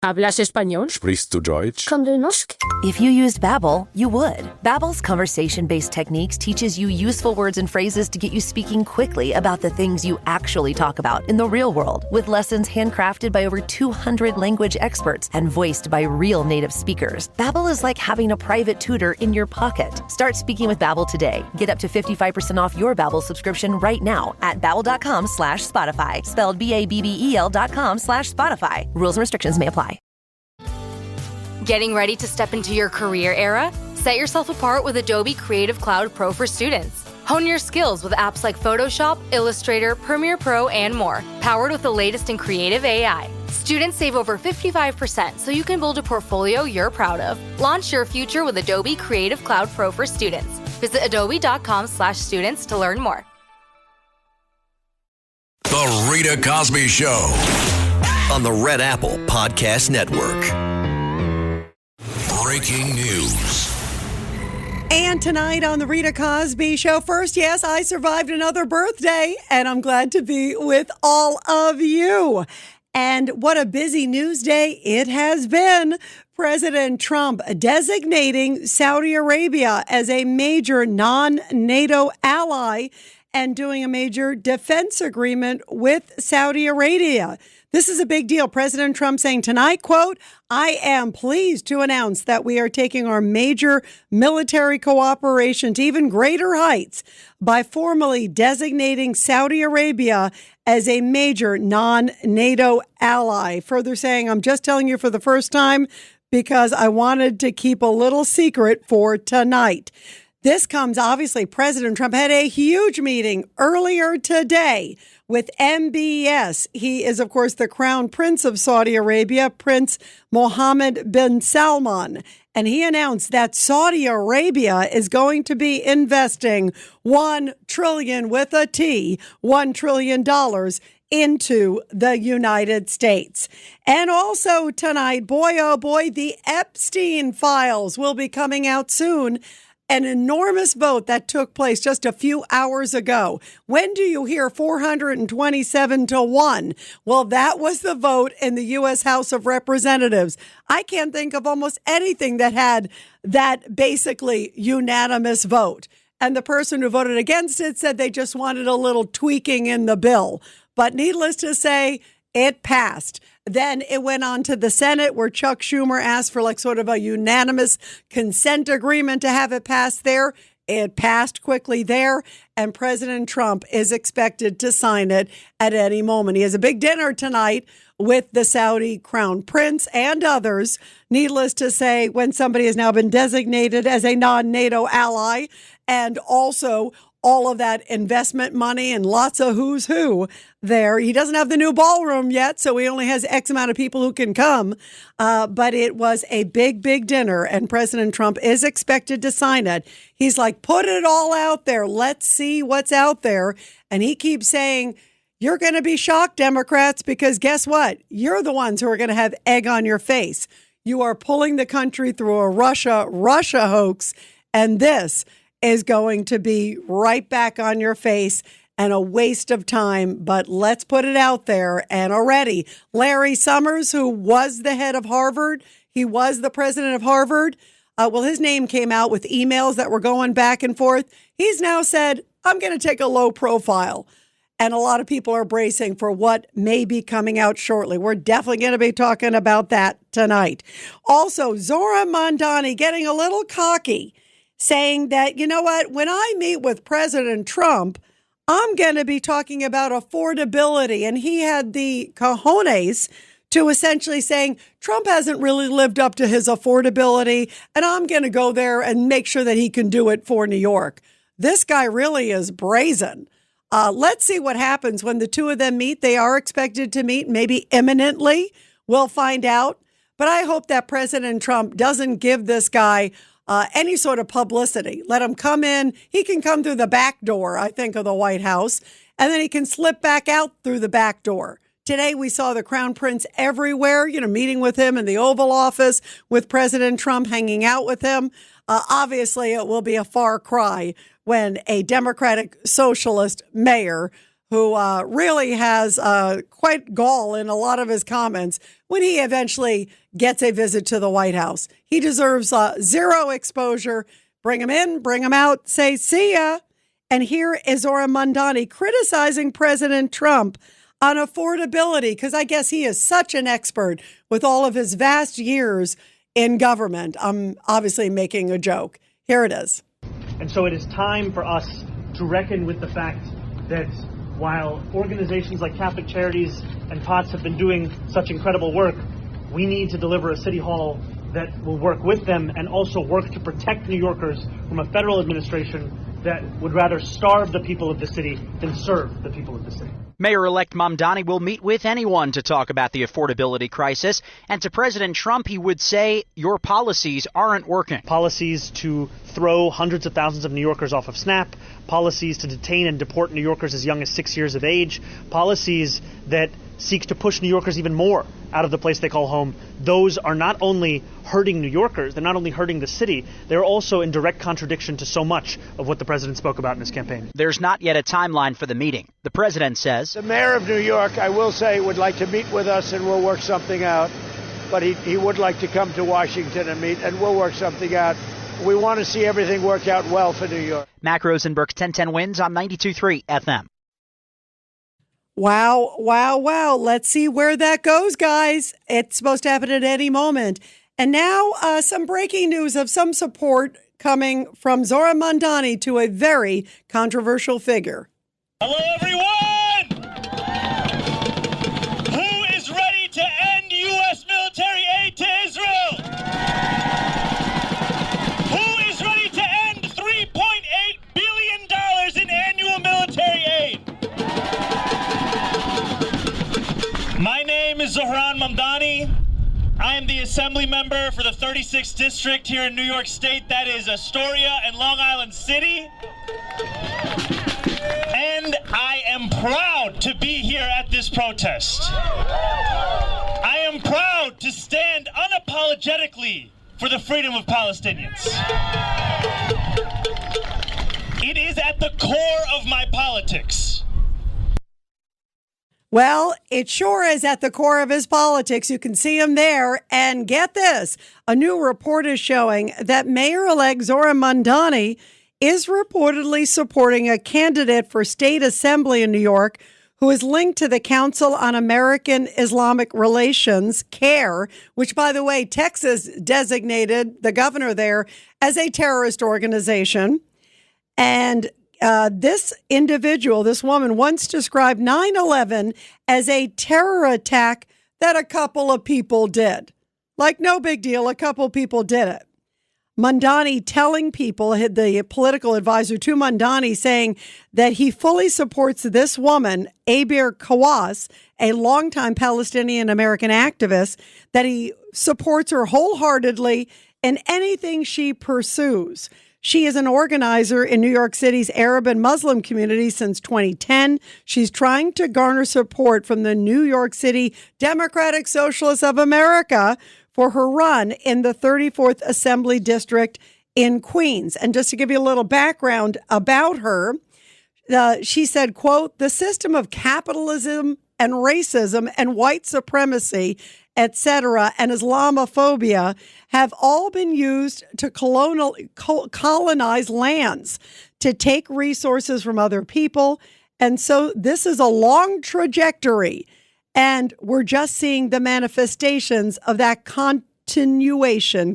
¿Hablas español? Sprichst du Deutsch? If you used Babbel, you would. Babbel's conversation-based techniques teaches you useful words and phrases to get you speaking quickly about the things you actually talk about in the real world, with lessons handcrafted by over 200 language experts and voiced by real native speakers. Babbel is like having a private tutor in your pocket. Start speaking with Babbel today. Get up to 55% off your Babbel subscription right now at babbel.com/Spotify. Spelled BABBEL.com/Spotify. Rules and restrictions may apply. Getting ready to step into your career era? Set yourself apart with Adobe Creative Cloud Pro for students. Hone your skills with apps like Photoshop, Illustrator, Premiere Pro, and more, powered with the latest in creative AI. Students save over 55% so you can build a portfolio you're proud of. Launch your future with Adobe Creative Cloud Pro for students. Visit adobe.com/students to learn more. The Rita Cosby Show on the Red Apple Podcast Network. Breaking news. And tonight on the Rita Cosby Show, first, yes, I survived another birthday, and I'm glad to be with all of you. And what a busy news day it has been. President Trump designating Saudi Arabia as a major non-NATO ally and doing a major defense agreement with Saudi Arabia. This is a big deal. President Trump saying tonight, quote, "I am pleased to announce that we are taking our major military cooperation to even greater heights by formally designating Saudi Arabia as a major non-NATO ally." Further saying, "I'm just telling you for the first time because I wanted to keep a little secret for tonight." This comes, obviously, President Trump had a huge meeting earlier today with MBS. He is, of course, the Crown Prince of Saudi Arabia, Prince Mohammed bin Salman. And he announced that Saudi Arabia is going to be investing $1 trillion with a T, $1 trillion into the United States. And also tonight, boy, oh boy, the Epstein files will be coming out soon. An enormous vote that took place just a few hours ago. When do you hear 427-1? Well, that was the vote in the U.S. House of Representatives. I can't think of almost anything that had that basically unanimous vote. And the person who voted against it said they just wanted a little tweaking in the bill. But needless to say, it passed. Then it went on to the Senate where Chuck Schumer asked for like sort of a unanimous consent agreement to have it passed there. It passed quickly there, and President Trump is expected to sign it at any moment. He has a big dinner tonight with the Saudi Crown Prince and others. Needless to say, when somebody has now been designated as a non-NATO ally and also all of that investment money and lots of who's who there. He doesn't have the new ballroom yet, so he only has X amount of people who can come. But it was a big, big dinner, and President Trump is expected to sign it. He's like, put it all out there. Let's see what's out there. And he keeps saying, you're going to be shocked, Democrats, because guess what? You're the ones who are going to have egg on your face. You are pulling the country through a Russia hoax, and this is going to be right back on your face and a waste of time. But let's put it out there. And already, Larry Summers, who was the head of Harvard, he was the president of Harvard. Well, his name came out with emails that were going back and forth. He's now said, I'm going to take a low profile. And a lot of people are bracing for what may be coming out shortly. We're definitely going to be talking about that tonight. Also, Zora Mondani getting a little cocky, saying that, you know what, when I meet with President Trump, I'm going to be talking about affordability. And he had the cojones to essentially saying Trump hasn't really lived up to his affordability, and I'm going to go there and make sure that he can do it for New York. This guy really is brazen. Let's see what happens when the two of them meet. They are expected to meet maybe imminently. We'll find out. But I hope that President Trump doesn't give this guy any sort of publicity. Let him come in. He can come through the back door, I think, of the White House, and then he can slip back out through the back door. Today, we saw the Crown Prince everywhere, meeting with him in the Oval Office with President Trump, hanging out with him. Obviously, it will be a far cry when a Democratic socialist mayor who really has quite gall in a lot of his comments, when he eventually gets a visit to the White House. He deserves zero exposure. Bring him in, bring him out, say, see ya. And here is Zohran Mamdani criticizing President Trump on affordability, because I guess he is such an expert with all of his vast years in government. I'm obviously making a joke. Here it is. And so it is time for us to reckon with the fact that while organizations like Catholic Charities and POTS have been doing such incredible work, we need to deliver a city hall that will work with them and also work to protect New Yorkers from a federal administration that would rather starve the people of the city than serve the people of the city. Mayor-elect Mamdani will meet with anyone to talk about the affordability crisis. And to President Trump, he would say, your policies aren't working. Policies to throw hundreds of thousands of New Yorkers off of SNAP, policies to detain and deport New Yorkers as young as 6 years of age, policies that seek to push New Yorkers even more out of the place they call home. Those are not only hurting New Yorkers, they're not only hurting the city, they're also in direct contradiction to so much of what the president spoke about in his campaign. There's not yet a timeline for the meeting. The president says, the mayor of New York, I will say, would like to meet with us and we'll work something out. But he would like to come to Washington and meet, and we'll work something out. We want to see everything work out well for New York. Mac Rosenberg's 1010 Wins on 92.3 FM. Wow, wow, wow. Let's see where that goes, guys. It's supposed to happen at any moment. And now some breaking news of some support coming from Zohran Mamdani to a very controversial figure. Hello, everyone! Who is ready to end U.S. military aid to Israel? Who is ready to end $3.8 billion in annual military aid? My name is Zohran Mamdani. I am the assembly member for the 36th district here in New York State. That is Astoria and Long Island City. And I am proud to be here at this protest. I am proud to stand unapologetically for the freedom of Palestinians. It is at the core of my politics. Well, it sure is at the core of his politics. You can see him there. And get this, a new report is showing that Mayor-elect Zohran Mamdani is reportedly supporting a candidate for state assembly in New York who is linked to the Council on American Islamic Relations, CARE, which, by the way, Texas designated the governor there as a terrorist organization. And this individual, this woman, once described 9/11 as a terror attack that a couple of people did. Like, no big deal, a couple people did it. Mamdani telling people, the political advisor to Mamdani, saying that he fully supports this woman, Abir Kawas, a longtime Palestinian American activist, that he supports her wholeheartedly in anything she pursues. She is an organizer in New York City's Arab and Muslim community since 2010. She's trying to garner support from the New York City Democratic Socialists of America for her run in the 34th Assembly District in Queens. And just to give you a little background about her, she said, quote, the system of capitalism and racism and white supremacy, etc., and Islamophobia have all been used to colonize lands, to take resources from other people. And so this is a long trajectory. And we're just seeing the manifestations of that continuation,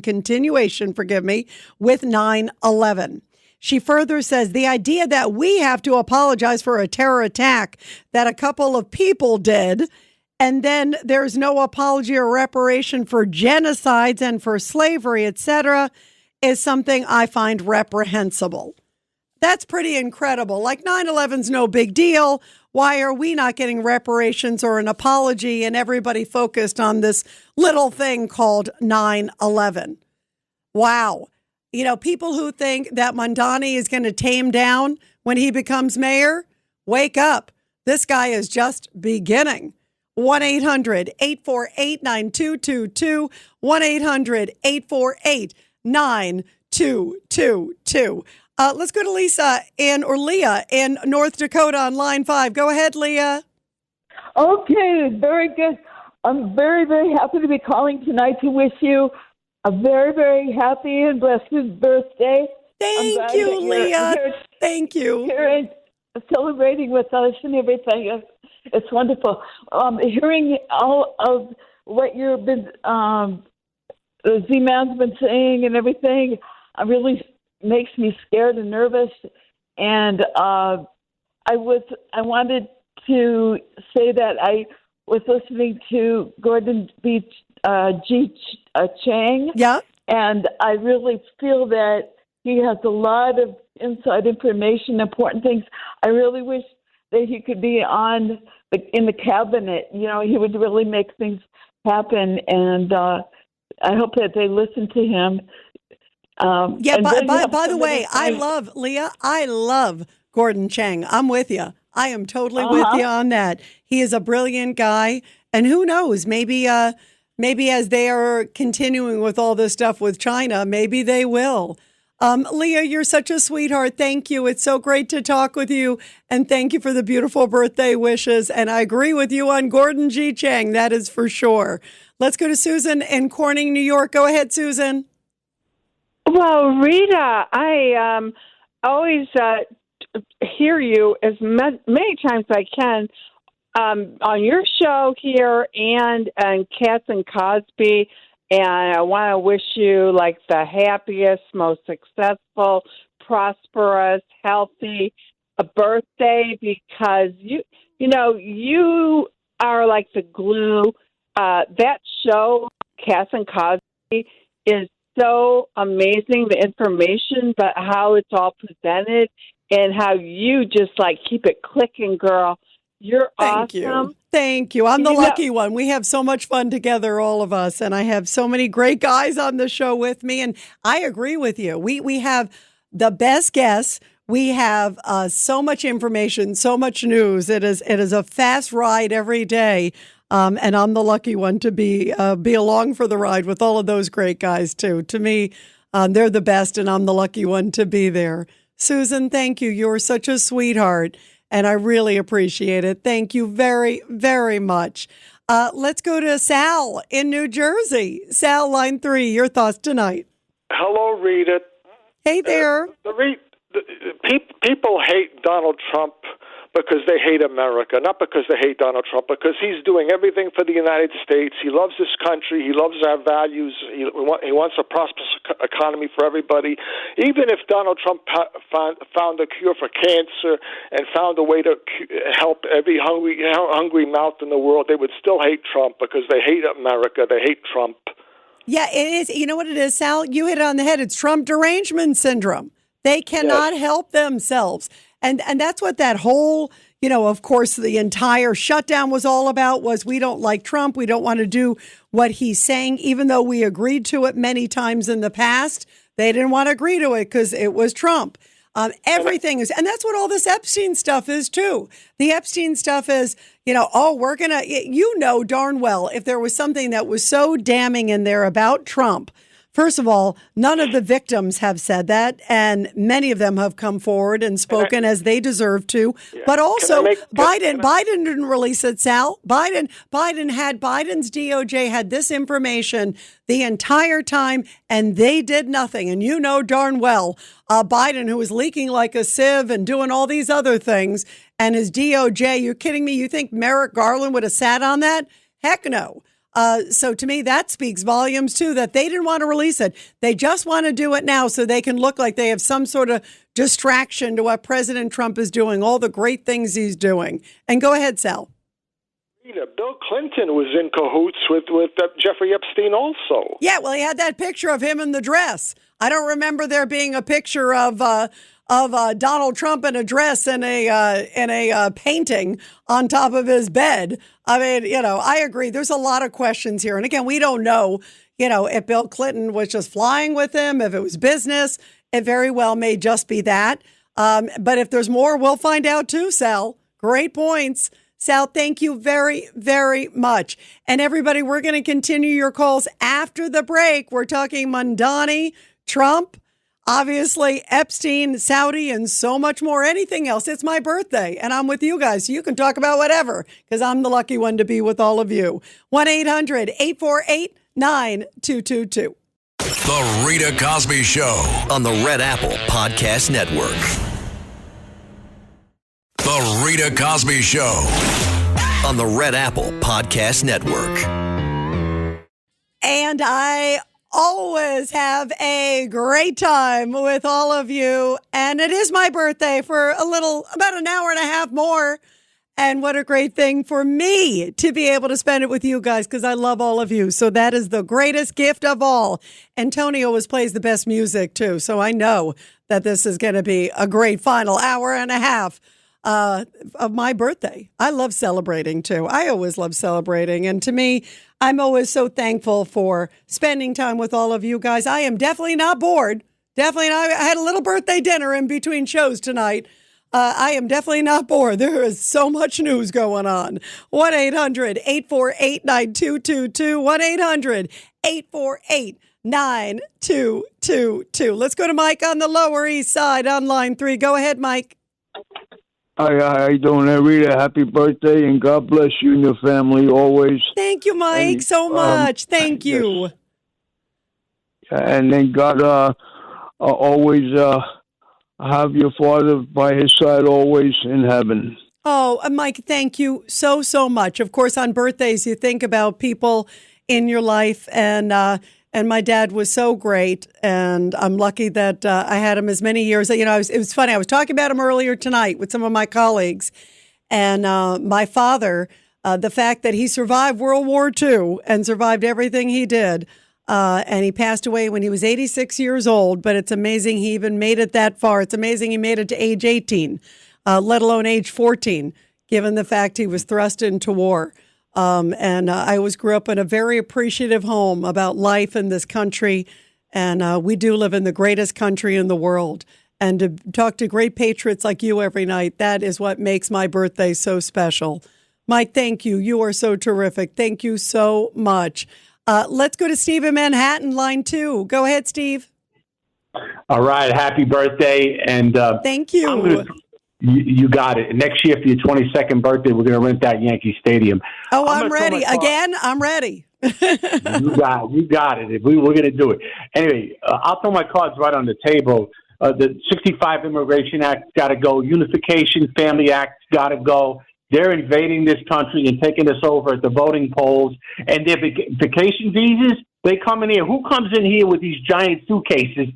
with 9/11. She further says the idea that we have to apologize for a terror attack that a couple of people did, and then there's no apology or reparation for genocides and for slavery, etc., is something I find reprehensible. That's pretty incredible. Like 9/11's no big deal. Why are we not getting reparations or an apology and everybody focused on this little thing called 9/11? Wow. You know, people who think that Mamdani is going to tame down when he becomes mayor, wake up. This guy is just beginning. 1-800-848-9222, 1-800-848-9222. Let's go to Leah in North Dakota on line 5. Go ahead, Leah. Okay, very good. I'm very, very happy to be calling tonight to wish you a very, very happy and blessed birthday. Thank you, Leah. Thank you. Here and celebrating with us and everything. It's wonderful. Hearing all of what you've been, Z-Man's been saying and everything, really makes me scared and nervous. And I wanted to say that I was listening to Gordon B. Chang. Yeah. And I really feel that he has a lot of inside information, important things. I really wish that he could be in the cabinet. You know, he would really make things happen. And I hope that they listen to him. By the way, I love Gordon Chang. I'm with you. I am totally with you on that. He is a brilliant guy. And who knows, maybe as they are continuing with all this stuff with China, maybe they will. Leah, you're such a sweetheart. Thank you. It's so great to talk with you. And thank you for the beautiful birthday wishes. And I agree with you on Gordon G. Chang. That is for sure. Let's go to Susan in Corning, New York. Go ahead, Susan. Well, Rita, I always hear you as many times as I can on your show here and Katz and Cosby. And I want to wish you like the happiest, most successful, prosperous, healthy birthday, because you are like the glue. That show, Katz and Cosby, is so amazing, the information, but how it's all presented and how you just like keep it clicking, girl. You're awesome. Thank you. I'm the lucky one. We have so much fun together, all of us, and I have so many great guys on the show with me, and I agree with you. We have the best guests. We have so much information, so much news. It is a fast ride every day, and I'm the lucky one to be along for the ride with all of those great guys, too. To me, they're the best, and I'm the lucky one to be there. Susan, thank you. You're such a sweetheart. And I really appreciate it. Thank you very, very much. Let's go to Sal in New Jersey. Sal, line 3, your thoughts tonight. Hello, Rita. Hey there. People hate Donald Trump because they hate America, not because they hate Donald Trump, because he's doing everything for the United States. He loves this country. He loves our values. He wants a prosperous economy for everybody. Even if Donald Trump found a cure for cancer and found a way to help every hungry mouth in the world, they would still hate Trump because they hate America. They hate Trump. Yeah, it is. You know what it is, Sal? You hit it on the head. It's Trump derangement syndrome. They cannot help themselves. And that's what that whole, of course, the entire shutdown was all about, was we don't like Trump. We don't want to do what he's saying, even though we agreed to it many times in the past. They didn't want to agree to it because it was Trump. Everything is, and that's what all this Epstein stuff is, too. The Epstein stuff is, we're going to, darn well, if there was something that was so damning in there about Trump. First of all, none of the victims have said that, and many of them have come forward and spoken as they deserve to. Yeah. But also, Biden didn't release it, Sal. Biden's DOJ had this information the entire time, and they did nothing. And you know darn well, Biden, who was leaking like a sieve and doing all these other things, and his DOJ, you're kidding me? You think Merrick Garland would have sat on that? Heck no. So to me, that speaks volumes, too, that they didn't want to release it. They just want to do it now so they can look like they have some sort of distraction to what President Trump is doing, all the great things he's doing. And go ahead, Sal. Bill Clinton was in cahoots with Jeffrey Epstein also. Yeah, well, he had that picture of him in the dress. I don't remember there being a picture of Donald Trump in a dress and a painting on top of his bed. I mean, I agree. There's a lot of questions here. And again, we don't know, if Bill Clinton was just flying with him, if it was business. It very well may just be that. But if there's more, we'll find out too, Sal. Great points. Sal, thank you very, very much. And everybody, we're going to continue your calls after the break. We're talking Mamdani, Trump. obviously Epstein, Saudi, and so much more, anything else. It's my birthday, and I'm with you guys. So you can talk about whatever, because I'm the lucky one to be with all of you. 1-800-848-9222. The Rita Cosby Show on the Red Apple Podcast Network. The Rita Cosby Show on the Red Apple Podcast Network. And I always have a great time with all of you. And it is my birthday for about an hour and a half more. And what a great thing for me to be able to spend it with you guys, because I love all of you. So that is the greatest gift of all. Antonio always plays the best music, too. So I know that this is going to be a great final hour and a half of my birthday. I love celebrating, too. I always love celebrating. And to me, I'm always so thankful for spending time with all of you guys. I am definitely not bored. Definitely not. I had a little birthday dinner in between shows tonight. I am definitely not bored. There is so much news going on. 1-800-848-9222. 1-800-848-9222. Let's go to Mike on the Lower East Side on line 3. Go ahead, Mike. Hi, how you doing, Rita? Happy birthday, and God bless you and your family always. Thank you, Mike, so much. Thank you. Yes. And then God always have your father by his side always in heaven. Oh, Mike, thank you so, so much. Of course, on birthdays, you think about people in your life, and my dad was so great, and I'm lucky that I had him as many years. You know, it was funny. I was talking about him earlier tonight with some of my colleagues, and my father, the fact that he survived World War II and survived everything he did, and he passed away when he was 86 years old, but it's amazing he even made it that far. It's amazing he made it to age 18, let alone age 14, given the fact he was thrust into war. And I always grew up in a very appreciative home about life in this country. And we do live in the greatest country in the world. And to talk to great patriots like you every night, that is what makes my birthday so special. Mike, thank you. You are so terrific. Thank you so much. Let's go to Steve in Manhattan, line 2. Go ahead, Steve. All right. Happy birthday. And thank you. You got it. Next year for your 22nd birthday, we're going to rent that Yankee Stadium. Oh, I'm ready. Again, I'm ready. You got it. We're going to do it. Anyway, I'll throw my cards right on the table. The 65 Immigration Act got to go. Unification Family Act got to go. They're invading this country and taking us over at the voting polls. And their vacation visas, they come in here. Who comes in here with these giant suitcases?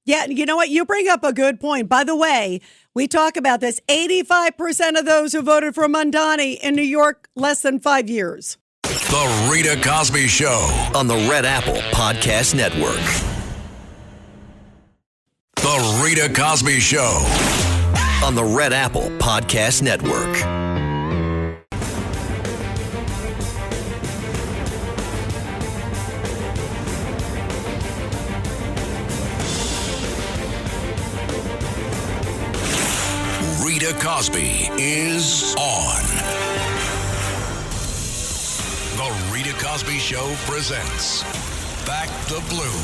Yeah, you know what? You bring up a good point. By the way, we talk about this. 85% of those who voted for Mondani in New York, less than 5 years. The Rita Cosby Show on the Red Apple Podcast Network. The Rita Cosby Show on the Red Apple Podcast Network. Rita Cosby is on. The Rita Cosby Show presents Back the Blue.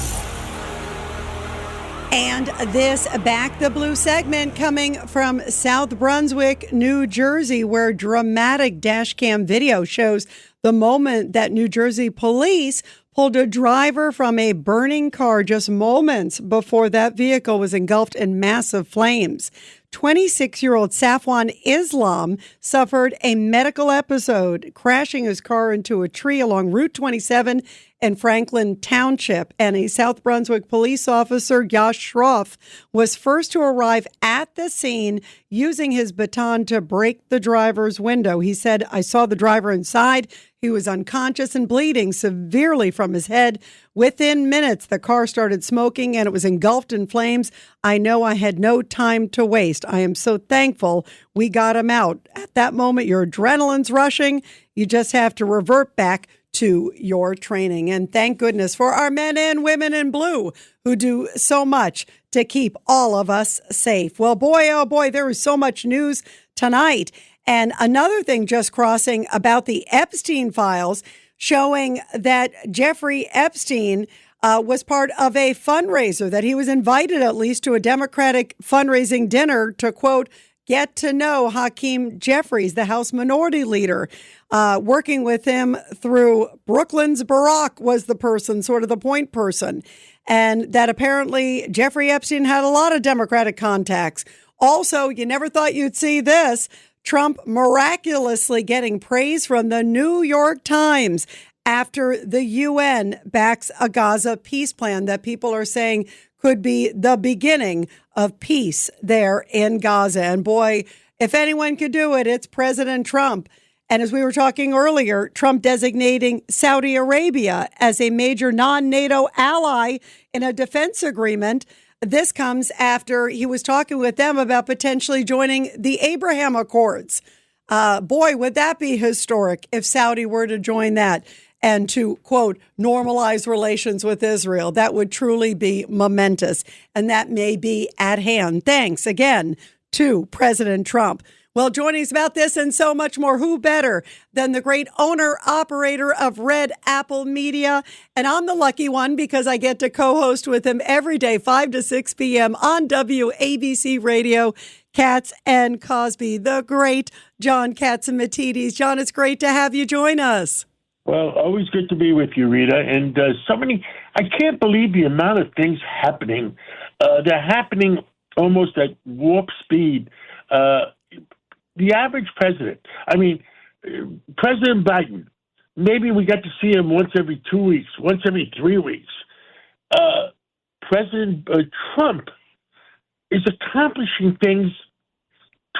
And this Back the Blue segment coming from South Brunswick, New Jersey, where dramatic dash cam video shows the moment that New Jersey police pulled a driver from a burning car just moments before that vehicle was engulfed in massive flames. 26-year-old Safwan Islam suffered a medical episode, crashing his car into a tree along Route 27 in Franklin Township. And a South Brunswick police officer, Yash Shroff, was first to arrive at the scene using his baton to break the driver's window. He said, "I saw the driver inside. He was unconscious and bleeding severely from his head. Within minutes, the car started smoking and it was engulfed in flames. I know I had no time to waste. I am so thankful we got him out." At that moment, your adrenaline's rushing. You just have to revert back to your training. And thank goodness for our men and women in blue who do so much to keep all of us safe. Well, boy, oh boy, there is so much news tonight. And another thing just crossing about the Epstein files, showing that Jeffrey Epstein was part of a fundraiser that he was invited at least to a Democratic fundraising dinner to, quote, get to know Hakeem Jeffries, the House Minority Leader. Working with him through Brooklyn's Barack was the person, sort of the point person. And that apparently Jeffrey Epstein had a lot of Democratic contacts. Also, you never thought you'd see this. Trump miraculously getting praise from the New York Times after the UN backs a Gaza peace plan that people are saying could be the beginning of peace there in Gaza. And boy, if anyone could do it, it's President Trump. And as we were talking earlier, Trump designating Saudi Arabia as a major non-NATO ally in a defense agreement. This comes after he was talking with them about potentially joining the Abraham Accords. Boy, would that be historic if Saudi were to join that and to, quote, normalize relations with Israel. That would truly be momentous. And that may be at hand. Thanks again to President Trump. Well, joining us about this and so much more, who better than the great owner-operator of Red Apple Media? And I'm the lucky one because I get to co-host with him every day, 5 to 6 p.m. on WABC Radio, Katz and Cosby, the great John Catsimatidis. John, it's great to have you join us. Well, always good to be with you, Rita. And I can't believe the amount of things happening. They're happening almost at warp speed. The average president, President Biden, maybe we get to see him once every 2 weeks, once every 3 weeks. President Trump is accomplishing things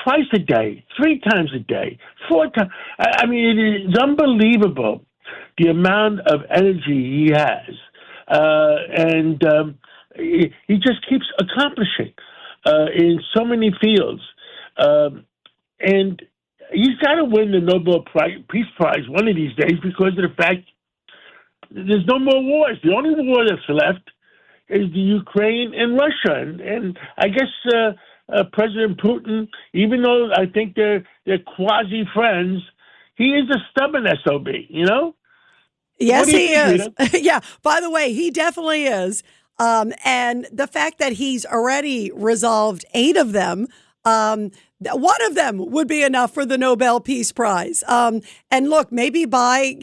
twice a day, 3 times a day, 4 times. It is unbelievable the amount of energy he has. He just keeps accomplishing in so many fields. And he's got to win the Nobel Peace Prize one of these days because of the fact there's no more wars. The only war that's left is the Ukraine and Russia. And I guess President Putin, even though I think they're quasi-friends, he is a stubborn SOB, you know? Yes, he is. Yeah. By the way, he definitely is. And the fact that he's already resolved 8 of them, one of them would be enough for the Nobel Peace Prize. And look, maybe by,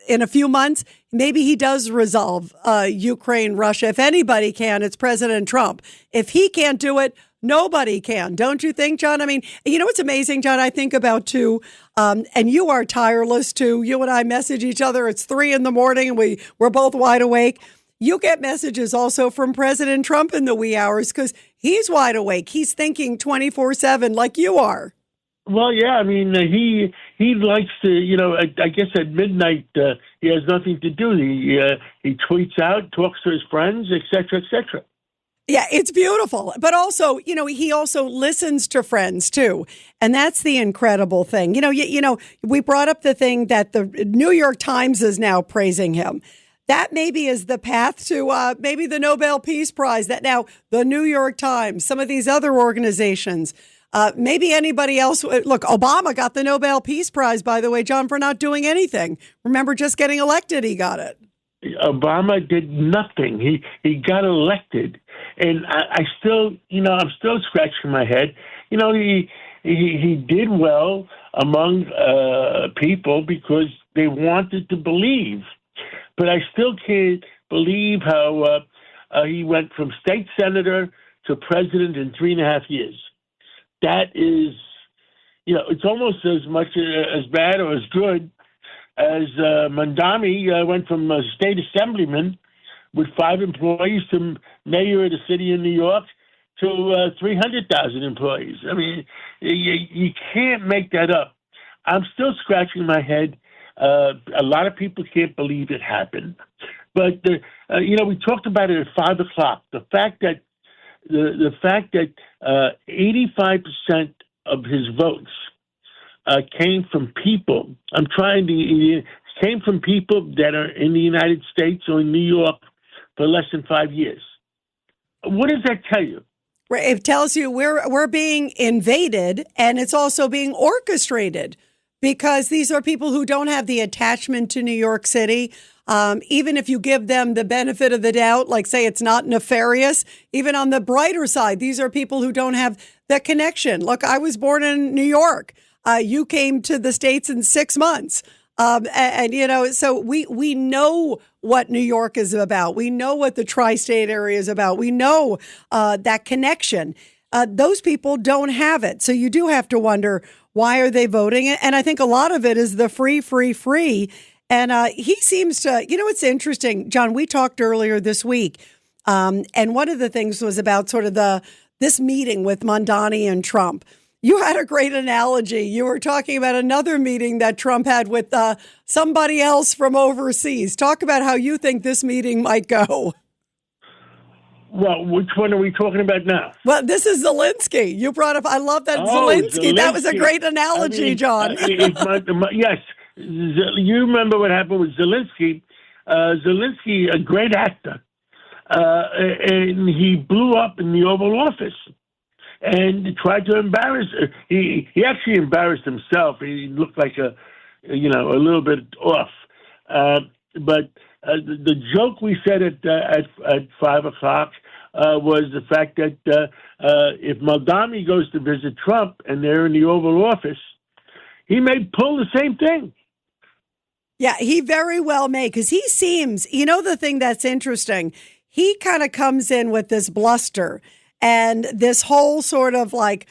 in a few months, maybe he does resolve Ukraine, Russia. If anybody can, it's President Trump. If he can't do it, nobody can. Don't you think, John? What's amazing, John, I think about too, and you are tireless too. You and I message each other. It's 3 a.m. and we're both wide awake. You get messages also from President Trump in the wee hours because he's wide awake. He's thinking 24/7 like you are. Well, yeah. He likes to, I guess at midnight he has nothing to do. He tweets out, talks to his friends, et cetera, et cetera. Yeah, it's beautiful. But also, he also listens to friends, too. And that's the incredible thing. We brought up the thing that the New York Times is now praising him. That maybe is the path to maybe the Nobel Peace Prize, that now the New York Times, some of these other organizations, maybe anybody else. Look, Obama got the Nobel Peace Prize, by the way, John, for not doing anything. Remember, just getting elected, he got it. Obama did nothing. He got elected. And I still, I'm still scratching my head. He did well among people because they wanted to believe. But I still can't believe how he went from state senator to president in 3.5 years. That is, it's almost as much as bad or as good as Mandami went from a state assemblyman with 5 employees to mayor of the city of New York to 300,000 employees. You can't make that up. I'm still scratching my head. A lot of people can't believe it happened. But, we talked about it at 5 o'clock. The fact that 85% of his votes came from people. Came from people that are in the United States or in New York for less than 5 years. What does that tell you? It tells you we're being invaded, and it's also being orchestrated because these are people who don't have the attachment to New York City. even if you give them the benefit of the doubt, like say it's not nefarious, even on the brighter side, these are people who don't have the connection. Look, I was born in New York. You came to the States in 6 months. So we know what New York is about. We know what the tri-state area is about. We know that connection. Those people don't have it. So you do have to wonder, why are they voting? And I think a lot of it is the free. And he seems to, it's interesting, John, we talked earlier this week. And one of the things was about sort of this meeting with Mondani and Trump. You had a great analogy. You were talking about another meeting that Trump had with somebody else from overseas. Talk about how you think this meeting might go. Well, which one are we talking about now? Well, this is Zelensky. You brought up, I love that, Zelensky. That was a great analogy, John. Yes. You remember what happened with Zelensky. Zelensky, a great actor, and he blew up in the Oval Office and tried to embarrass. He actually embarrassed himself. He looked like a little bit off. But the joke we said at 5:00 was the fact that if Mondani goes to visit Trump and they're in the Oval Office, he may pull the same thing. Yeah, he very well may, because he seems, the thing that's interesting, he kind of comes in with this bluster and this whole sort of like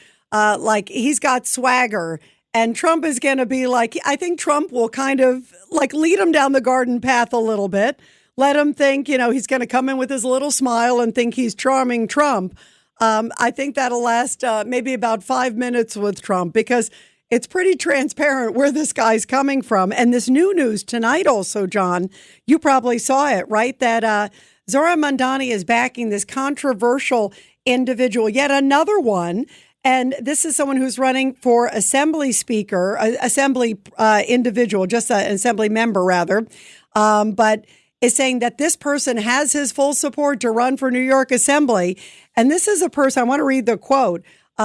he's got swagger, and Trump is going to be like, I think Trump will kind of like lead him down the garden path a little bit, let him think, he's going to come in with his little smile and think he's charming Trump. I think that'll last maybe about 5 minutes with Trump, because it's pretty transparent where this guy's coming from. And this new news tonight also, John, you probably saw it, right? That Zohran Mamdani is backing this controversial individual, yet another one. And this is someone who's running for assembly speaker, assembly individual, just an assembly member rather, but is saying that this person has his full support to run for New York Assembly. And this is a person, I want to read the quote.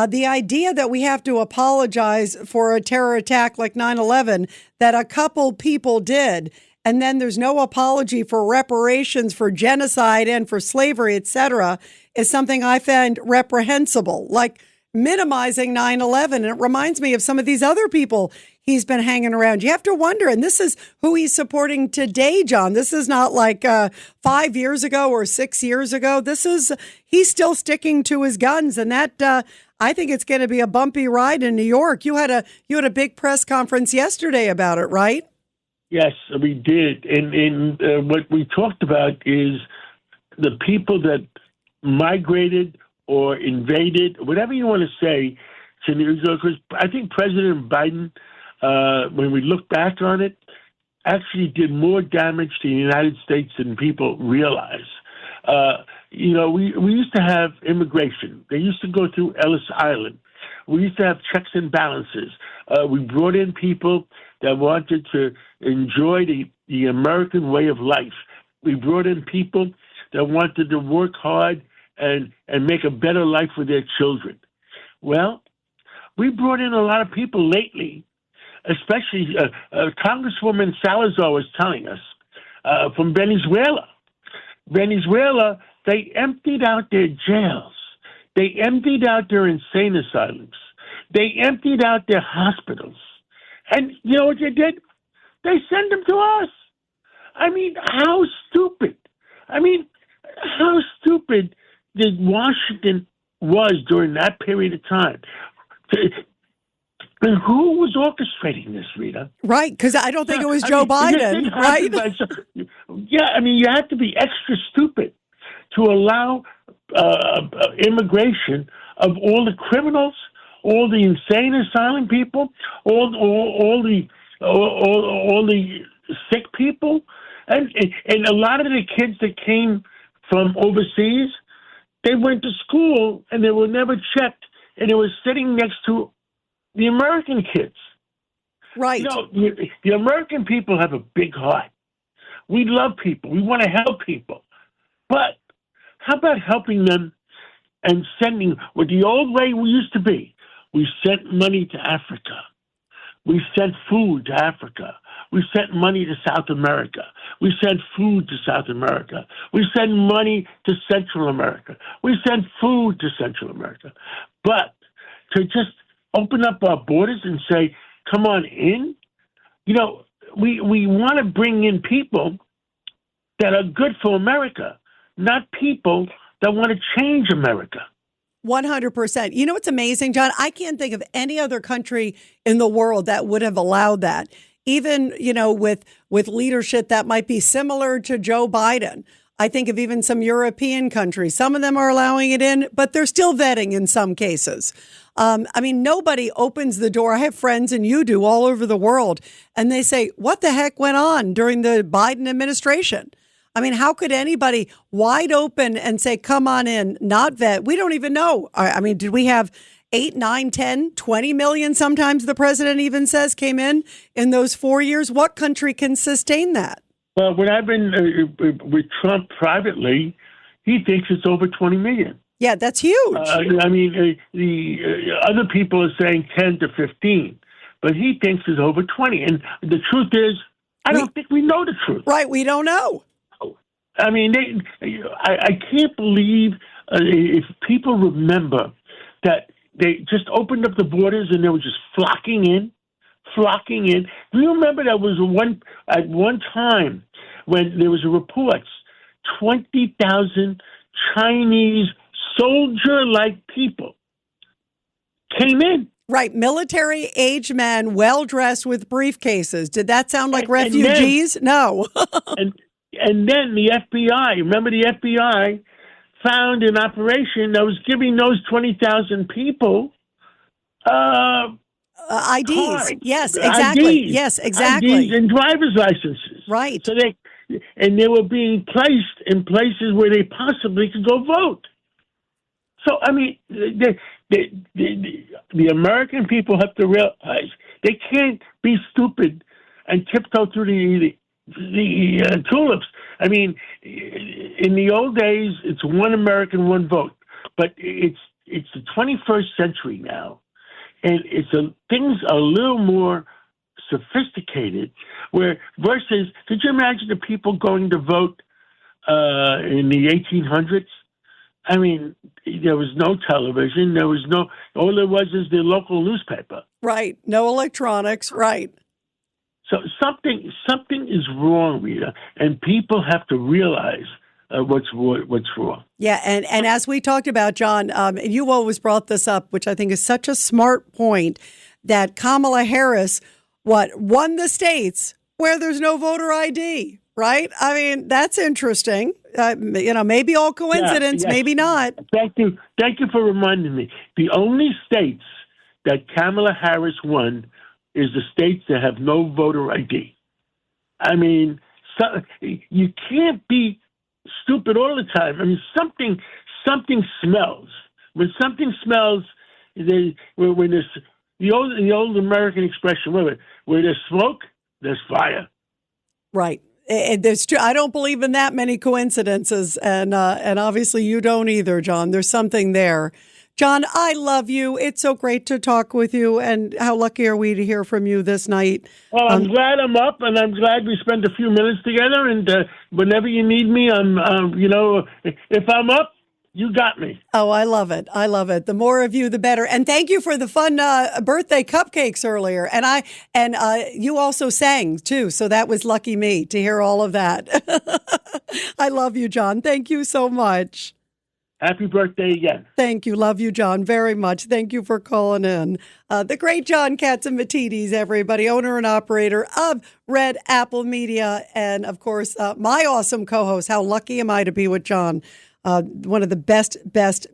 The idea that we have to apologize for a terror attack like 9/11 that a couple people did, and then there's no apology for reparations for genocide and for slavery, etc., is something I find reprehensible, like minimizing 9/11. And it reminds me of some of these other people he's been hanging around. You have to wonder, and this is who he's supporting today, John. This is not like 5 years ago or 6 years ago. He's still sticking to his guns, and that I think it's going to be a bumpy ride in New York. You had a big press conference yesterday about it, right? Yes, we did. And what we talked about is the people that migrated or invaded, whatever you want to say, to New York. Because I think President Biden, when we look back on it, actually did more damage to the United States than people realize. We used to have immigration. They used to go through Ellis Island. We used to have checks and balances. We brought in people that wanted to enjoy the American way of life. We brought in people that wanted to work hard and make a better life for their children. Well, we brought in a lot of people lately, especially Congresswoman Salazar was telling us, from Venezuela. Venezuela, they emptied out their jails. They emptied out their insane asylums. They emptied out their hospitals. And you know what they did? They sent them to us. I mean, how stupid. How stupid did Washington was during that period of time? And who was orchestrating this, Rita? Right, because I don't think it was Joe Biden, right? You have to be extra stupid to allow immigration of all the criminals, all the insane asylum people, all the sick people, and a lot of the kids that came from overseas, they went to school and they were never checked, and they were sitting next to the American kids. Right. The American people have a big heart. We love people. We want to help people. But how about helping them and sending, with the old way we used to be, we sent money to Africa. We sent food to Africa. We sent money to South America. We sent food to South America. We sent money to Central America. We sent food to Central America. But to just open up our borders and say, come on in, we want to bring in people that are good for America, not people that want to change America. 100%. You know what's amazing, John? I can't think of any other country in the world that would have allowed that. Even, with leadership that might be similar to Joe Biden. I think of even some European countries. Some of them are allowing it in, but they're still vetting in some cases. Nobody opens the door. I have friends, and you do, all over the world, and they say, what the heck went on during the Biden administration? How could anybody wide open and say, come on in, not vet? We don't even know. Did we have 8, 9, 10, 20 million, sometimes the president even says, came in those 4 years? What country can sustain that? Well, when I've been with Trump privately, he thinks it's over 20 million. Yeah, that's huge. The other people are saying 10 to 15, but he thinks it's over 20. And the truth is, I don't think we know the truth. Right, we don't know. I can't believe if people remember that they just opened up the borders and they were just flocking in. Do you remember that was at one time when there was a report, 20,000 Chinese soldier-like people came in. Right, military-age men, well-dressed with briefcases. Did that sound like refugees? No. And then the FBI, remember the FBI found an operation that was giving those 20,000 people IDs. Cards. Yes, exactly. IDs. Yes, exactly. IDs and driver's licenses. Right. So they were being placed in places where they possibly could go vote. So, the American people have to realize they can't be stupid and tiptoe through the tulips. In the old days, it's one American, one vote. But it's the 21st century now, and things are a little more sophisticated. Versus, could you imagine the people going to vote in the 1800s? There was no television. All there was is the local newspaper. Right. No electronics. Right. So something is wrong, Rita, and people have to realize what's wrong. Yeah, and as we talked about, John, you always brought this up, which I think is such a smart point, that Kamala Harris, won the states where there's no voter ID, right? That's interesting. Maybe all coincidence, maybe not. Thank you for reminding me. The only states that Kamala Harris won is the states that have no voter ID. You can't be stupid all the time. Something smells. When something smells, when there's the old American expression, where there's smoke, there's fire. Right. There's true. I don't believe in that many coincidences, and obviously you don't either, John. There's something there. John, I love you. It's so great to talk with you, and how lucky are we to hear from you this night? Well, I'm glad I'm up, and I'm glad we spent a few minutes together. And whenever you need me, if I'm up, you got me. Oh, I love it. I love it. The more of you, the better. And thank you for the fun birthday cupcakes earlier. And you also sang too, so that was lucky me to hear all of that. I love you, John. Thank you so much. Happy birthday again. Thank you. Love you, John, very much. Thank you for calling in. The great John Catsimatidis, everybody, owner and operator of Red Apple Media. And, of course, my awesome co-host. How lucky am I to be with John? One of the best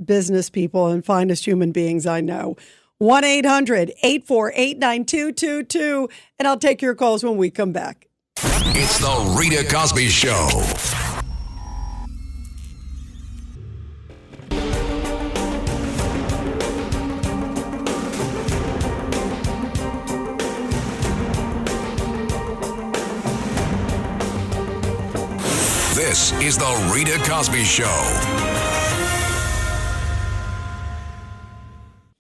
business people and finest human beings I know. 1-800-848-9222. And I'll take your calls when we come back. It's the Rita Cosby Show. This is the Rita Cosby Show.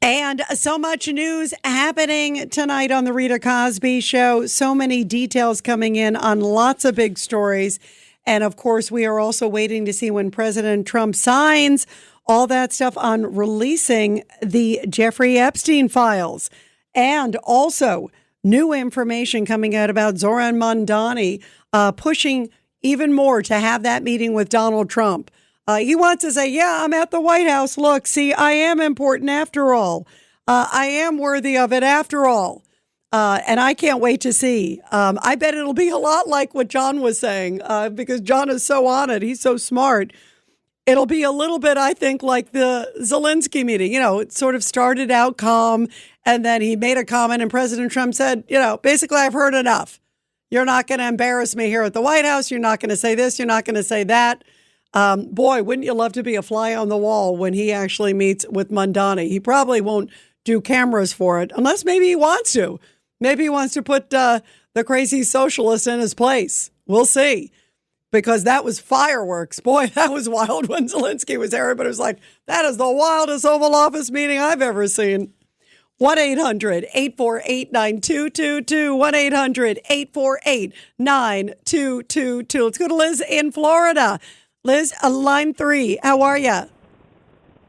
And so much news happening tonight on the Rita Cosby Show. So many details coming in on lots of big stories. And of course, we are also waiting to see when President Trump signs all that stuff on releasing the Jeffrey Epstein files. And also new information coming out about Zoran Mondani pushing even more to have that meeting with Donald Trump. He wants to say, yeah, I'm at the White House. Look, see, I am important after all. I am worthy of it after all. And I can't wait to see. I bet it'll be a lot like what John was saying, because John is so on it. He's so smart. It'll be a little bit, I think, like the Zelensky meeting. You know, it sort of started out calm, and then he made a comment, and President Trump said, you know, basically, I've heard enough. You're not going to embarrass me here at the White House. You're not going to say this. You're not going to say that. Boy, wouldn't you love to be a fly on the wall when he actually meets with Mondani? He probably won't do cameras for it, unless maybe he wants to. Maybe he wants to put the crazy socialist in his place. We'll see. Because that was fireworks. Boy, that was wild when Zelensky was there. Everybody was like, that is the wildest Oval Office meeting I've ever seen. 1-800-848-9222. 1-800-848-9222. Let's go to Liz in Florida. Liz, line 3. How are you?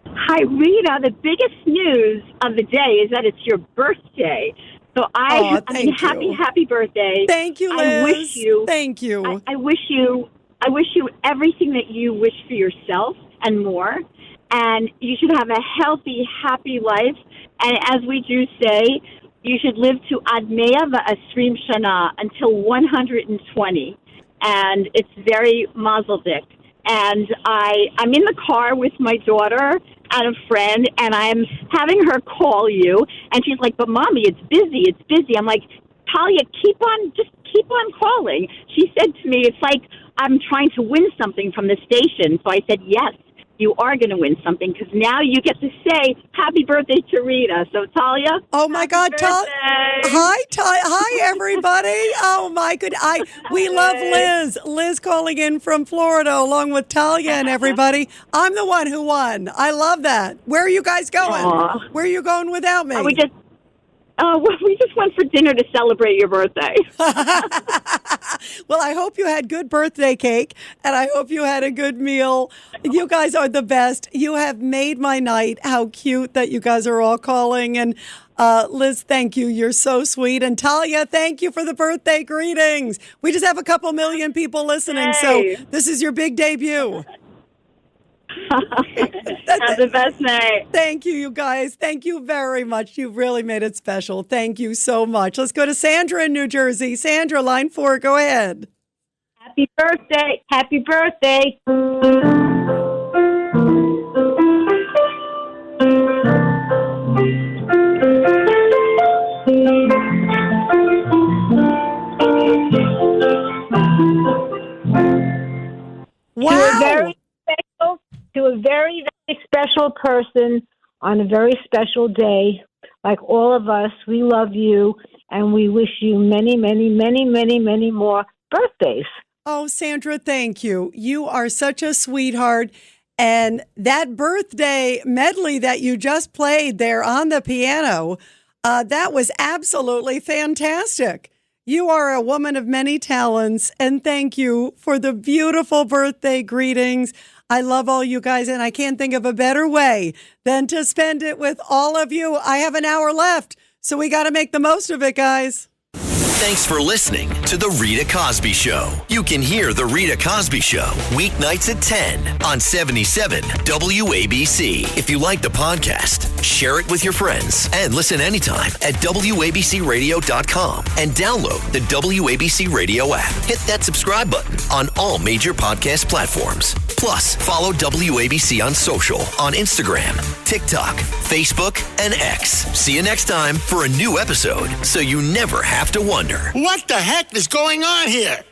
Hi, Rita. The biggest news of the day is that it's your birthday. So happy birthday. Thank you, Liz. I wish you. Thank you. I wish you everything that you wish for yourself and more. And you should have a healthy, happy life. And as we do say, you should live to Ad 120 Shana, until 120. And it's very mazel dik. And I'm in the car with my daughter and a friend, and I'm having her call you, and she's like, but Mommy, it's busy. I'm like, Talia, keep on calling. She said to me, it's like I'm trying to win something from the station. So I said, yes, you are going to win something, because now you get to say happy birthday to Rita. So Talia. Oh my God, Talia. Hi, everybody. Oh my goodness. We love Liz. Liz calling in from Florida along with Talia and everybody. I'm the one who won. I love that. Where are you guys going? Aww. Where are you going without me? We just went for dinner to celebrate your birthday. Well, I hope you had good birthday cake, and I hope you had a good meal. You guys are the best. You have made my night. How cute that you guys are all calling. And Liz, thank you. You're so sweet. And Talia, thank you for the birthday greetings. We just have a couple million people listening, so this is your big debut. Have the best night. Thank you, you guys. Thank you very much. You've really made it special. Thank you so much. Let's go to Sandra in New Jersey. Sandra, line 4, go ahead. Happy birthday. Happy birthday. Wow. To a very, very special person on a very special day. Like all of us, we love you, and we wish you many, many, many, many, many more birthdays. Oh, Sandra, thank you. You are such a sweetheart. And that birthday medley that you just played there on the piano, that was absolutely fantastic. You are a woman of many talents, and thank you for the beautiful birthday greetings. I love all you guys, and I can't think of a better way than to spend it with all of you. I have an hour left, so we got to make the most of it, guys. Thanks for listening to The Rita Cosby Show. You can hear The Rita Cosby Show weeknights at 10 on 77 WABC. If you like the podcast, share it with your friends and listen anytime at WABCRadio.com and download the WABC Radio app. Hit that subscribe button on all major podcast platforms. Plus, follow WABC on social on Instagram, TikTok, Facebook, and X. See you next time for a new episode so you never have to wonder. What the heck is going on here?